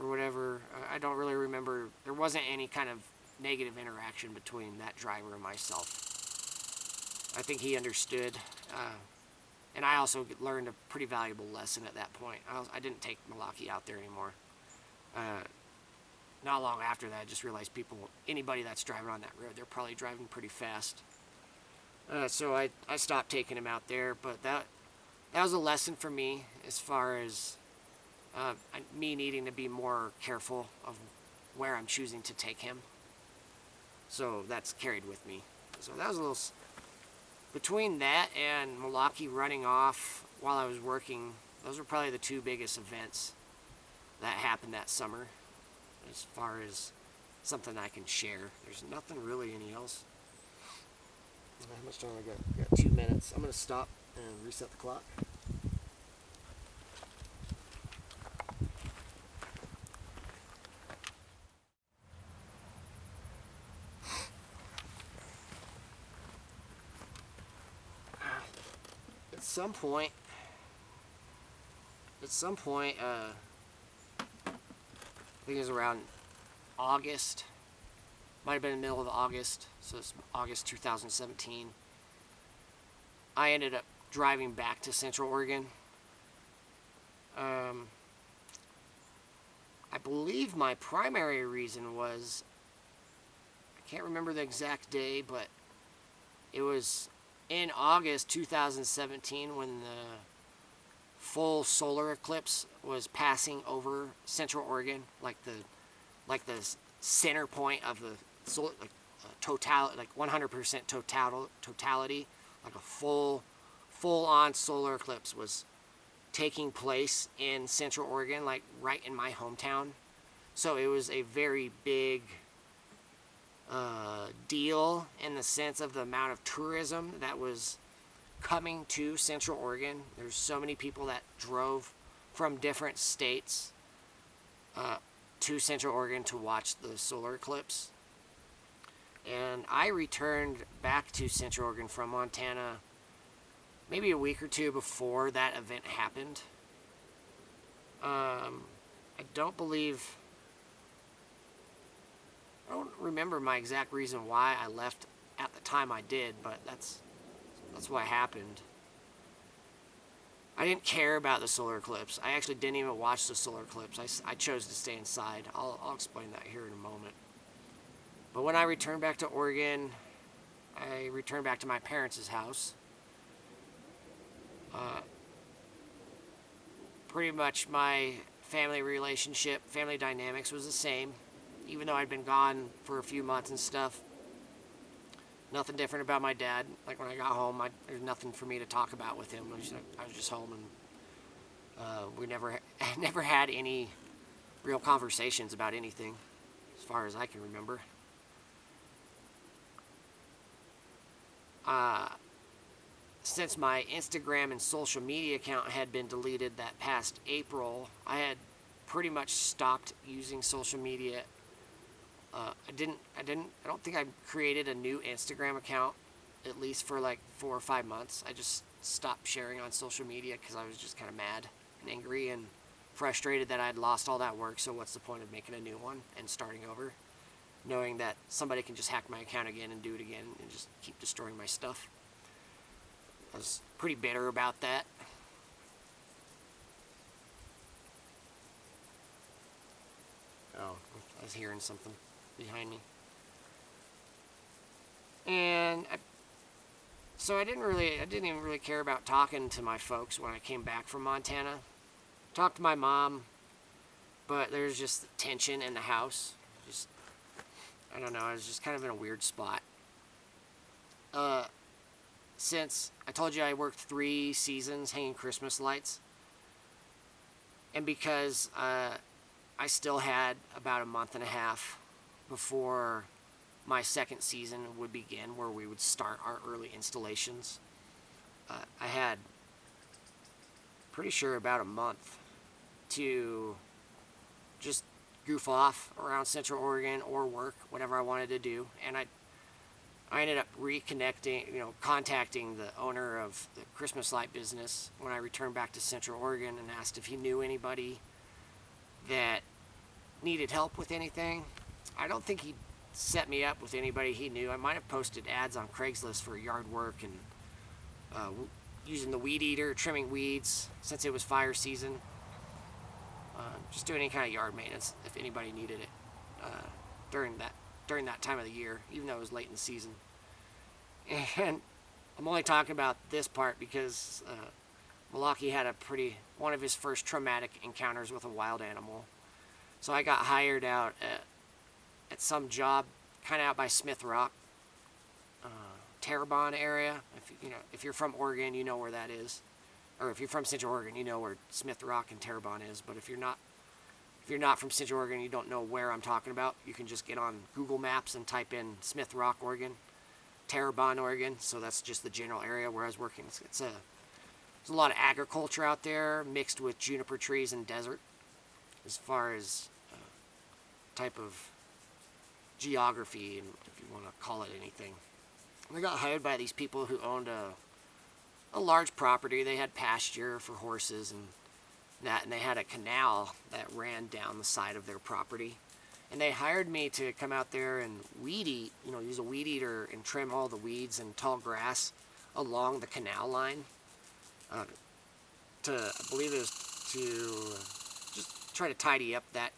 Speaker 1: Or whatever. I don't really remember. There wasn't any kind of negative interaction between that driver and myself. I think he understood. And I also learned a pretty valuable lesson at that point. I didn't take Malaki out there anymore. Not long after that, I just realized anybody that's driving on that road, they're probably driving pretty fast. So I stopped taking him out there. But that was a lesson for me as far as me needing to be more careful of where I'm choosing to take him. So that's carried with me. So that was a little... Between that and Malaki running off while I was working, those were probably the two biggest events that happened that summer. As far as something I can share. There's nothing really any else. How much time I got? 2 minutes. I'm going to stop and reset the clock. At some point, I think it was around August, might have been in the middle of August, so it's August 2017, I ended up driving back to Central Oregon. I believe my primary reason was, I can't remember the exact day, but it was in August 2017 when the full solar eclipse was passing over Central Oregon, like the center point of the solar, like like 100% totality, like a full on solar eclipse was taking place in Central Oregon, like right in my hometown. So it was a very big deal in the sense of the amount of tourism that was coming to Central Oregon. There's so many people that drove from different states to Central Oregon to watch the solar eclipse. And I returned back to Central Oregon from Montana maybe a week or two before that event happened. I don't remember my exact reason why I left at the time I did, but that's what happened. I didn't care about the solar eclipse. I actually didn't even watch the solar eclipse. I chose to stay inside. I'll explain that here in a moment. But when I returned back to Oregon, I returned back to my parents' house. Pretty much my family dynamics was the same, even though I'd been gone for a few months and stuff. Nothing different about my dad. Like when I got home, there's nothing for me to talk about with him. I was just home, and we never had any real conversations about anything, as far as I can remember. Since my Instagram and social media account had been deleted that past April, I had pretty much stopped using social media. I don't think I created a new Instagram account, at least for like 4 or 5 months. I just stopped sharing on social media because I was just kind of mad and angry and frustrated that I'd lost all that work. So what's the point of making a new one and starting over, knowing that somebody can just hack my account again and do it again and just keep destroying my stuff. I was pretty bitter about that. Oh, I was hearing something behind me. And so I didn't even really care about talking to my folks when I came back from Montana. Talked to my mom, but there's just tension in the house. Just, I don't know, I was just kind of in a weird spot. Since I told you I worked 3 seasons hanging Christmas lights, and because I still had about a month and a half before my second season would begin, where we would start our early installations, I had pretty sure about a month to just goof off around Central Oregon or work, whatever I wanted to do. And I ended up contacting the owner of the Christmas light business when I returned back to Central Oregon and asked if he knew anybody that needed help with anything. I don't think he set me up with anybody he knew. I might have posted ads on Craigslist for yard work and using the weed eater, trimming weeds since it was fire season. Just doing any kind of yard maintenance if anybody needed it during that time of the year, even though it was late in the season. And I'm only talking about this part because Milwaukee had one of his first traumatic encounters with a wild animal. So I got hired out at some job kind of out by Smith Rock, Terrebonne area. If you're from Oregon, you know where that is. Or if you're from Central Oregon, you know where Smith Rock and Terrebonne is. But if you're not from Central Oregon, you don't know where I'm talking about, you can just get on Google Maps and type in Smith Rock, Oregon, Terrebonne, Oregon. So that's just the general area where I was working. There's a lot of agriculture out there mixed with juniper trees and desert as far as type of geography, and if you want to call it anything. And I got hired by these people who owned a large property. They had pasture for horses and they had a canal that ran down the side of their property. And they hired me to come out there and use a weed eater and trim all the weeds and tall grass along the canal line. I believe it was to just try to tidy up that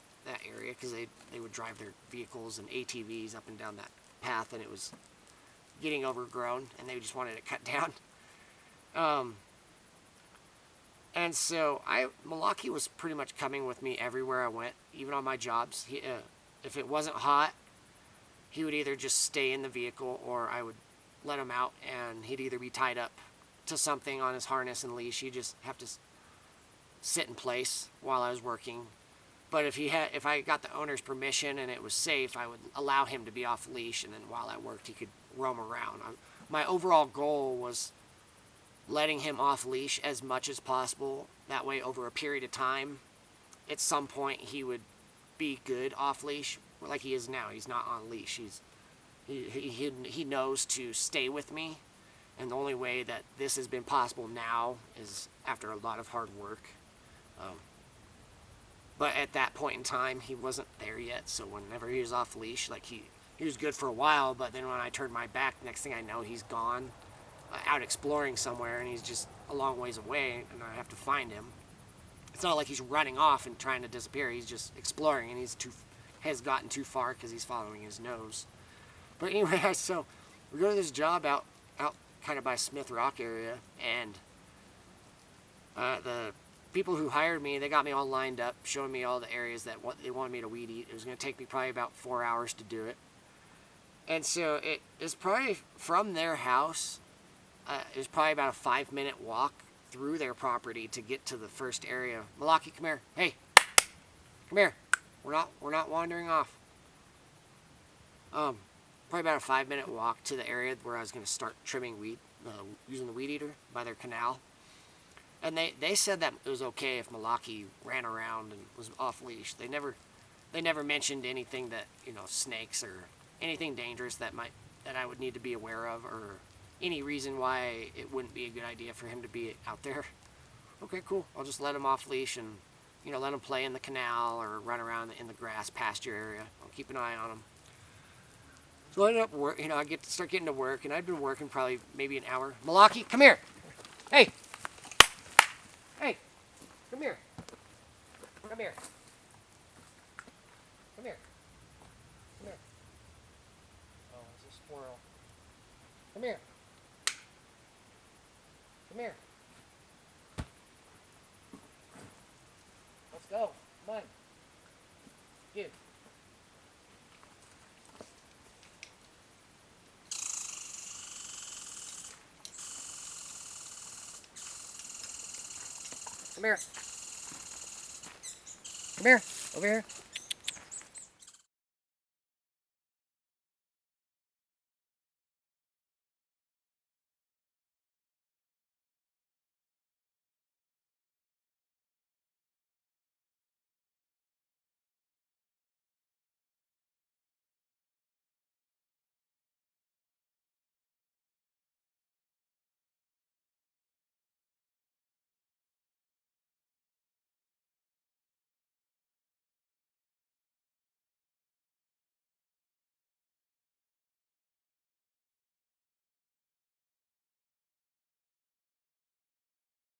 Speaker 1: area, because they would drive their vehicles and ATVs up and down that path, and it was getting overgrown, and they just wanted it cut down. And so Milwaukee was pretty much coming with me everywhere I went, even on my jobs. If it wasn't hot, he would either just stay in the vehicle, or I would let him out, and he'd either be tied up to something on his harness and leash. He'd just have to sit in place while I was working. But if I got the owner's permission and it was safe, I would allow him to be off leash, and then while I worked, he could roam around. My overall goal was letting him off leash as much as possible. That way, over a period of time, at some point, he would be good off leash, like he is now. He's not on leash. He knows to stay with me, and the only way that this has been possible now is after a lot of hard work. But at that point in time, he wasn't there yet. So whenever he was off leash, like he was good for a while. But then when I turned my back, next thing I know, he's gone, out exploring somewhere, and he's just a long ways away, and I have to find him. It's not like he's running off and trying to disappear. He's just exploring, and has gotten too far because he's following his nose. But anyway, so we go to this job out kind of by Smith Rock area, and the people who hired me, they got me all lined up, showing me all the areas that they wanted me to weed eat. It was going to take me probably about 4 hours to do it. And so it is probably from their house, it was probably about a 5-minute walk through their property to get to the first area. Milwaukee, come here. Hey, come here. We're not wandering off. Probably about a 5-minute walk to the area where I was going to start trimming weed, using the weed eater by their canal. And they said that it was okay if Milwaukee ran around and was off leash. They never mentioned anything that, snakes or anything dangerous that I would need to be aware of, or any reason why it wouldn't be a good idea for him to be out there. Okay, cool. I'll just let him off leash and, let him play in the canal or run around in the grass pasture area. I'll keep an eye on him. So I ended up I start getting to work, and I'd been working probably maybe an hour. Milwaukee, come here. Hey. Hey, come here. Come here. Come here. Come here. Let's go. Come on. Dude. Come here. Come here. Over here.